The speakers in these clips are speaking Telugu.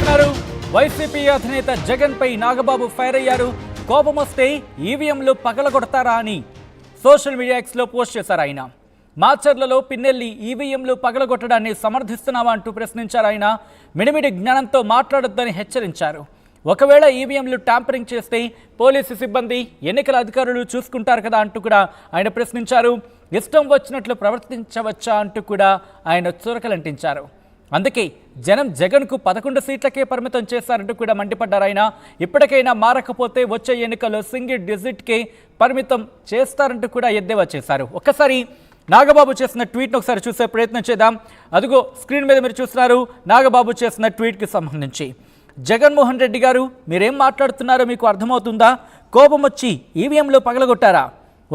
చూస్తున్నారు వైసీపీ అధినేత జగన్ పై నాగబాబు ఫైర్ అయ్యారు. కోపం వస్తే ఈవీఎంలు పగలగొడతారా అని సోషల్ మీడియా ఎక్స్లో పోస్ట్ చేశారు ఆయన. మాచర్లలో పిన్నెల్లి ఈవీఎంలు పగలగొట్టడాన్ని సమర్థిస్తున్నావా అంటూ ప్రశ్నించారు ఆయన. మిడిమిడి జ్ఞానంతో మాట్లాడొద్దని హెచ్చరించారు. ఒకవేళ ఈవీఎంలు ట్యాంపరింగ్ చేస్తే పోలీసు సిబ్బంది ఎన్నికల అధికారులు చూసుకుంటారు కదా అంటూ కూడా ఆయన ప్రశ్నించారు. ఇష్టం వచ్చినట్లు ప్రవర్తించవచ్చా అంటూ కూడా ఆయన చురకలంటించారు. అందుకే జనం జగన్కు 11 సీట్లకే పరిమితం చేశారంటూ కూడా మండిపడ్డారు ఆయన. ఇప్పటికైనా మారకపోతే వచ్చే ఎన్నికల్లో సింగిల్ డిజిట్కే పరిమితం చేస్తారంటూ కూడా ఎద్దేవా చేశారు. ఒక్కసారి నాగబాబు చేసిన ట్వీట్ను ఒకసారి చూసే ప్రయత్నం చేద్దాం. అదిగో స్క్రీన్ మీద మీరు చూస్తున్నారు నాగబాబు చేసిన ట్వీట్కి సంబంధించి. జగన్మోహన్ రెడ్డి గారు, మీరేం మాట్లాడుతున్నారో మీకు అర్థమవుతుందా? కోపం వచ్చి ఈవీఎంలో పగలగొట్టారా?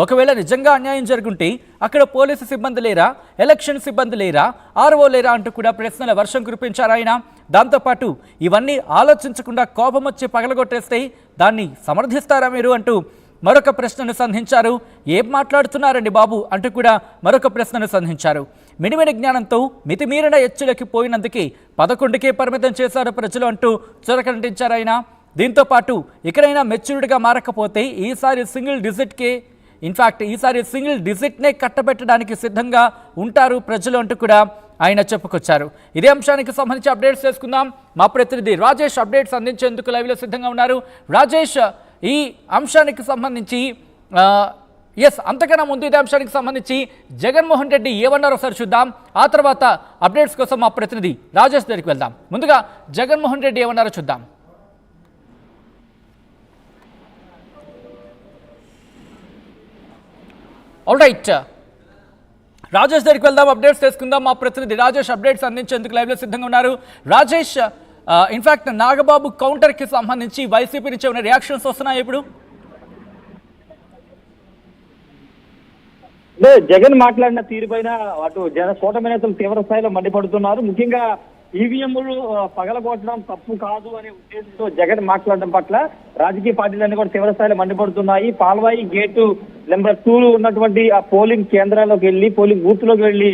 ఒకవేళ నిజంగా అన్యాయం జరుగుంటే అక్కడ పోలీసు సిబ్బంది లేరా, ఎలక్షన్ సిబ్బంది లేరా, ఆర్ఓ లేరా అంటూ కూడా ప్రశ్నల వర్షం కురిపించారు ఆయన. దాంతోపాటు ఇవన్నీ ఆలోచించకుండా కోపం వచ్చి పగలగొట్టేస్తే దాన్ని సమర్థిస్తారా మీరు అంటూ మరొక ప్రశ్నను సంధించారు. ఏం మాట్లాడుతున్నారండి బాబు అంటూ కూడా మరొక ప్రశ్నను సంధించారు. మిడిమిడి జ్ఞానంతో మితిమీరిన ఎచ్చులకి పోయినందుకే 11కే పరిమితం చేశారు ప్రజలు అంటూ చురకంటించారు ఆయన. దీంతో పాటు ఇకనైనా మెచ్యూర్డ్గా మారకపోతే ఈసారి సింగిల్ డిజిట్నే కట్టబెట్టడానికి సిద్ధంగా ఉంటారు ప్రజలు అంటూ కూడా ఆయన చెప్పుకొచ్చారు. ఇదే అంశానికి సంబంధించి అప్డేట్స్ చేసుకుందాం. మా ప్రతినిధి రాజేష్ అప్డేట్స్ అందించేందుకు లైవ్లో సిద్ధంగా ఉన్నారు. రాజేష్, ఈ అంశానికి సంబంధించి అంతకన్నా ముందు ఇదే అంశానికి సంబంధించి జగన్మోహన్ రెడ్డి ఏమన్నారో ఒకసారి చూద్దాం. ఆ తర్వాత అప్డేట్స్ కోసం మా ప్రతినిధి రాజేష్ దగ్గరికి వెళ్దాం. ముందుగా జగన్మోహన్ రెడ్డి ఏమన్నారో చూద్దాం. ఆల్ రైట్, రాజేష్ దగ్గరికి వెళ్దాం, అప్డేట్స్ చేసుకుందాం. మా ప్రతినిధి రాజేష్ అప్డేట్స్ అందించేందుకు లైవ్లో సిద్ధంగా ఉన్నారు. రాజేష్, ఇన్ఫాక్ట్ నాగబాబు కౌంటర్కి సంబంధించి వైసీపీ నుంచి ఏమైనా రియాక్షన్స్ వస్తున్నాయి ఇప్పుడు? జగన్ మాట్లాడిన తీరుపైన అటు కూటమి నేతలు తీవ్ర స్థాయిలో మండిపడుతున్నారు. ముఖ్యంగా ఈవీఎంలు పగలగొట్టడం తప్పు కాదు అనే ఉద్దేశంతో జగన్ మాట్లాడడం పట్ల రాజకీయ పార్టీలన్నీ కూడా తీవ్ర స్థాయిలో మండిపడుతున్నాయి. పాల్వాయి గేటు నెంబర్ 2 ఉన్నటువంటి ఆ పోలింగ్ కేంద్రాల్లోకి వెళ్ళి, పోలింగ్ బూత్ లోకి వెళ్ళి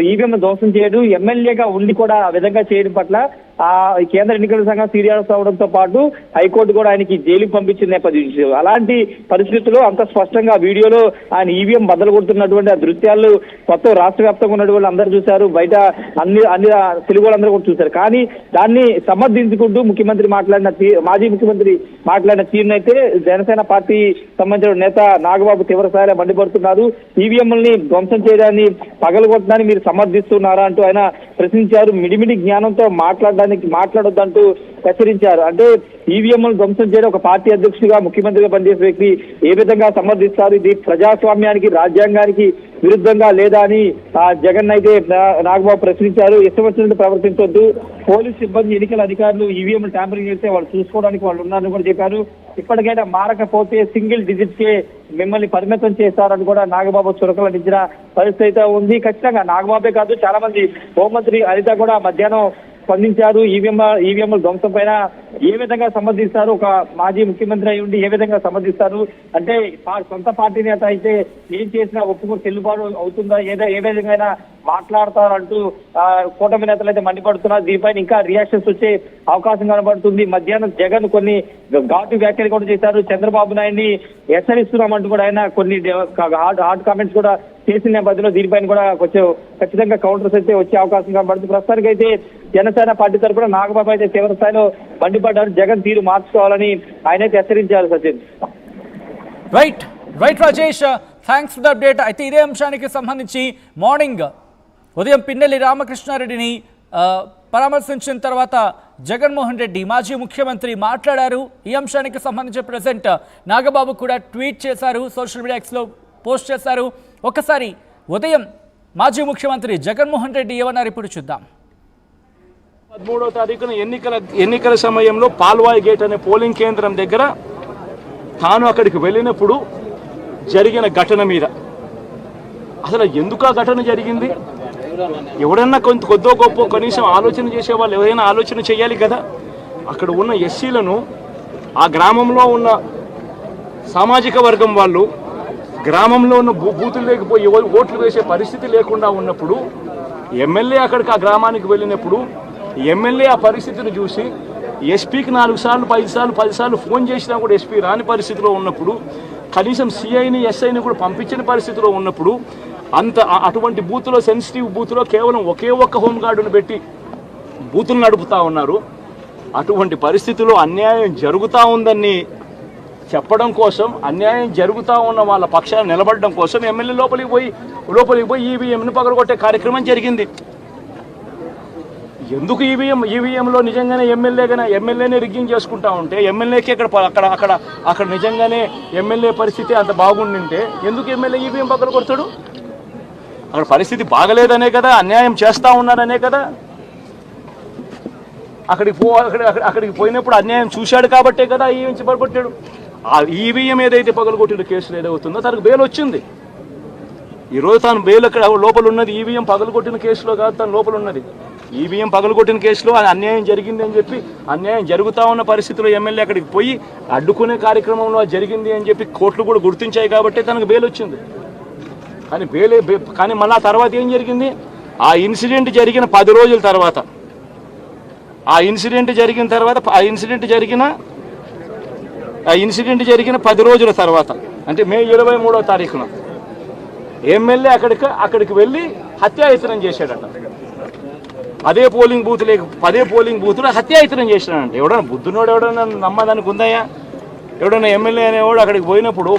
ఈవీఎం ధ్వంసం చేయడం, ఎమ్మెల్యేగా ఉండి కూడా ఆ విధంగా చేయడం పట్ల కేంద్ర ఎన్నికల సంఘం సీరియస్ అవడంతో పాటు హైకోర్టు కూడా ఆయనకి జైలుకు పంపించిన నేపథ్యం. అలాంటి పరిస్థితుల్లో అంత స్పష్టంగా వీడియోలో ఆయన ఈవీఎం బద్దలు కొడుతున్నటువంటి ఆ దృశ్యాలు మొత్తం రాష్ట్ర వ్యాప్తంగా ఉన్న వాళ్ళు అందరూ చూశారు. బయట అన్ని తెలుగు వాళ్ళందరూ కూడా చూశారు. కానీ దాన్ని సమర్థించుకుంటూ మాజీ ముఖ్యమంత్రి మాట్లాడిన తీరునైతే జనసేన పార్టీ సంబంధించిన నేత నాగబాబు తీవ్ర స్థాయిలో మండిపడుతున్నారు. ఈవీఎంలని ధ్వంసం చేయడాన్ని పగలగొట్టడాన్ని మీరు సమర్థిస్తున్నారా అంటూ ఆయన ప్రశ్నించారు. మిడిమిడి జ్ఞానంతో మాట్లాడొద్దంటూ హెచ్చరించారు. అంటే ఈవీఎంలను ధ్వంసం చేయడం ఒక పార్టీ అధ్యక్షుడిగా, ముఖ్యమంత్రిగా పనిచేసే వ్యక్తి ఏ విధంగా సమర్థిస్తారు? ఇది ప్రజాస్వామ్యానికి, రాజ్యాంగానికి విరుద్ధంగా లేదా అని జగన్ అయితే నాగబాబు ప్రశ్నించారు. ఇష్టం వచ్చినట్టు ప్రవర్తించొద్దు, పోలీసు సిబ్బంది, ఎన్నికల అధికారులు ఈవీఎంలు ట్యాంపరింగ్ చేస్తే వాళ్ళు చూసుకోవడానికి వాళ్ళు ఉన్నారని కూడా చెప్పారు. ఇప్పటికైనా మారకపోతే సింగిల్ డిజిట్కే మిమ్మల్ని పరిమితం చేస్తారని కూడా నాగబాబు చురకలంటించిన పరిస్థితి అయితే ఉంది. ఖచ్చితంగా నాగబాబే కాదు, చాలా మంది హోంమంత్రి అనిత కూడా మధ్యాహ్నం స్పందించారు. ఈవీఎంల ధ్వంసం పైన ఏ విధంగా సమర్థిస్తారు? ఒక మాజీ ముఖ్యమంత్రి అయి ఉండి ఏ విధంగా సమర్థిస్తారు? అంటే సొంత పార్టీ నేత అయితే ఏం చేసినా ఒప్పుకొని చెల్లుబాటు అవుతుందా? ఏ విధంగా మాట్లాడతారంటూ కూటమి నేతలు అయితే మండిపడుతున్నారు. దీనిపైన ఇంకా రియాక్షన్స్ వచ్చే అవకాశం కనబడుతుంది. మధ్యాహ్నం జగన్ కొన్ని ఘాటు వ్యాఖ్యలు కూడా చేశారు. చంద్రబాబు నాయుడిని హెచ్చరిస్తున్నామంటూ కూడా ఆయన కొన్ని హార్డ్ కామెంట్స్ కూడా చేసిన నేపథ్యంలో దీనిపైన కూడా కొంచెం ఖచ్చితంగా కౌంటర్స్ అయితే వచ్చే అవకాశం కనబడుతుంది. ప్రస్తుతానికి అయితే జనసేన పార్టీ తరఫున నాగబాబు అయితే తీవ్ర స్థాయిలో మండిపడ్డారు. జగన్ తీరు మార్చుకోవాలని ఆయన అయితే హెచ్చరించారు. Sachin. Right Rajesh, thanks for the update. అయితే ఇదే అంశానికి సంబంధించి మార్నింగ్ ఉదయం పిన్నెల్లి రామకృష్ణారెడ్డిని పరామర్శించిన తర్వాత జగన్మోహన్ రెడ్డి మాజీ ముఖ్యమంత్రి మాట్లాడారు. ఈ అంశానికి సంబంధించి ప్రెసెంట్ నాగబాబు కూడా ట్వీట్ చేశారు, సోషల్ మీడియా ఎక్స్లో పోస్ట్ చేశారు. ఒకసారి ఉదయం మాజీ ముఖ్యమంత్రి జగన్మోహన్ రెడ్డి ఏమన్నారు ఇప్పుడు చూద్దాం. 13వ తారీఖున ఎన్నికల సమయంలో పాల్వాయి గేట్ అనే పోలింగ్ కేంద్రం దగ్గర తాను అక్కడికి వెళ్ళినప్పుడు జరిగిన ఘటన మీద అసలు ఎందుకు ఆ ఘటన జరిగింది? ఎవడన్నా కొద్దో గొప్ప కనీసం ఆలోచన చేసేవాళ్ళు ఎవరైనా ఆలోచన చేయాలి కదా. అక్కడ ఉన్న ఎస్సీలను, ఆ గ్రామంలో ఉన్న సామాజిక వర్గం వాళ్ళు గ్రామంలో ఉన్న బూతులు లేకపోయి ఓట్లు వేసే పరిస్థితి లేకుండా ఉన్నప్పుడు ఎమ్మెల్యే అక్కడికి ఆ గ్రామానికి వెళ్ళినప్పుడు ఎమ్మెల్యే ఆ పరిస్థితిని చూసి ఎస్పీకి 4 సార్లు 5 సార్లు 10 సార్లు ఫోన్ చేసినా కూడా ఎస్పీ రాని పరిస్థితిలో ఉన్నప్పుడు, కనీసం సిఐని ఎస్ఐని కూడా పంపించిన పరిస్థితిలో ఉన్నప్పుడు, అటువంటి బూత్లో, సెన్సిటివ్ బూత్లో కేవలం ఒకే ఒక్క హోంగార్డును పెట్టి బూతులు నడుపుతా ఉన్నారు. అటువంటి పరిస్థితుల్లో అన్యాయం జరుగుతూ ఉందని చెప్పడం కోసం, అన్యాయం జరుగుతూ ఉన్న వాళ్ళ పక్షాన్ని నిలబడడం కోసం ఎమ్మెల్యే లోపలికి పోయి ఈవీఎంను పగలగొట్టే కార్యక్రమం జరిగింది. ఎందుకు ఈవీఎంలో నిజంగానే ఎమ్మెల్యేనే రిగ్గింగ్ చేసుకుంటా ఉంటే, ఎమ్మెల్యేకి అక్కడ నిజంగానే ఎమ్మెల్యే పరిస్థితి అంత బాగుండింటే ఎందుకు ఎమ్మెల్యే ఈవీఎం పగలగొడతాడు? అక్కడ పరిస్థితి బాగలేదనే కదా, అన్యాయం చేస్తూ ఉన్నారనే కదా. అక్కడికి పోయినప్పుడు అన్యాయం చూశాడు కాబట్టే కదా ఈవీఎం పగలగొట్టాడు. ఆ ఈవీఎం ఏదైతే పగలగొట్టిన కేసులు ఏదవుతుందో తనకు బెయిల్ వచ్చింది. ఈరోజు తాను బెయిల్ అక్కడ లోపల ఉన్నది ఈవీఎం పగలగొట్టిన కేసులో కాదు, తను లోపల ఉన్నది ఈవీఎం పగలగొట్టిన కేసులో. అన్యాయం జరిగింది అని చెప్పి, అన్యాయం జరుగుతూ ఉన్న పరిస్థితిలో ఎమ్మెల్యే అక్కడికి పోయి అడ్డుకునే కార్యక్రమంలో జరిగింది అని చెప్పి కోర్టులు కూడా గుర్తించాయి కాబట్టి తనకు బెయిల్ వచ్చింది. కానీ మళ్ళీ ఆ తర్వాత ఏం జరిగింది? ఆ ఇన్సిడెంట్ జరిగిన 10 రోజుల తర్వాత, ఆ ఇన్సిడెంట్ జరిగిన 10 రోజుల తర్వాత, అంటే మే 23వ తారీఖున ఎమ్మెల్యే అక్కడికి వెళ్ళి హత్యాయత్నం చేశాడట. అదే పోలింగ్ బూత్లో హత్యాయత్నం చేసినాడంట. ఎవడన్నా బుద్ధునోడు ఎవడన్నా నమ్మదానికి ఉందయ్యా? ఎవడన్నా ఎమ్మెల్యే అనేవాడు అక్కడికి పోయినప్పుడు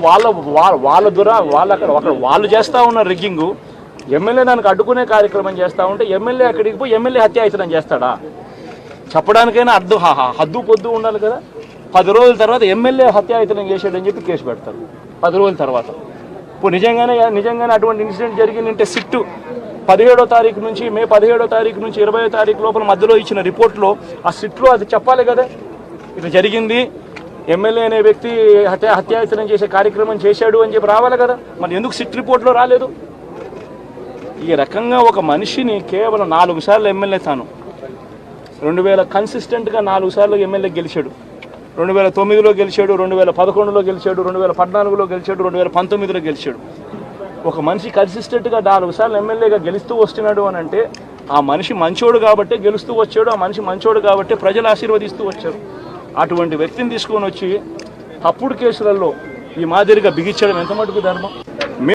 వాళ్ళు చేస్తూ ఉన్న రిగ్గింగు, ఎమ్మెల్యే దానికి అడ్డుకునే కార్యక్రమం చేస్తూ ఉంటే ఎమ్మెల్యే అక్కడికి పోయి ఎమ్మెల్యే హత్యాయత్నం చేస్తాడా? చెప్పడానికైనా హద్దు పొద్దు ఉండాలి కదా. 10 రోజుల తర్వాత ఎమ్మెల్యే హత్యాయత్నం చేశాడని చెప్పి కేసు పెడతారు 10 రోజుల తర్వాత. ఇప్పుడు నిజంగానే అటువంటి ఇన్సిడెంట్ జరిగిందంటే సిట్టు 17వ తారీఖు నుంచి, మే 17వ తారీఖు నుంచి 20వ తారీఖు లోపల మధ్యలో ఇచ్చిన రిపోర్ట్లో, ఆ సిట్లో అది చెప్పాలి కదా, ఇది జరిగింది, ఎమ్మెల్యే అనే వ్యక్తి హత్యాయత్నం చేసే కార్యక్రమం చేశాడు అని చెప్పి రావాలి కదా. మరి ఎందుకు సిట్ రిపోర్ట్లో రాలేదు? ఈ రకంగా ఒక మనిషిని కేవలం 4 సార్లు ఎమ్మెల్యే, తాను 2000 కన్సిస్టెంట్గా 4 సార్లు ఎమ్మెల్యే గెలిచాడు. 2009లో గెలిచాడు, 2011లో గెలిచాడు, 2014లో గెలిచాడు, 2019లో గెలిచాడు. ఒక మనిషి కన్సిస్టెంట్గా 4 సార్లు ఎమ్మెల్యేగా గెలుస్తూ వస్తున్నాడు అని అంటే ఆ మనిషి మంచోడు కాబట్టి గెలుస్తూ వచ్చాడు, ఆ మనిషి మంచోడు కాబట్టి ప్రజలు ఆశీర్వదిస్తూ వచ్చారు. అటువంటి వ్యక్తిని తీసుకొని వచ్చి తప్పుడు కేసులలో ఈ మాదిరిగా బిగించడం ఎంత మటుకు ధర్మం?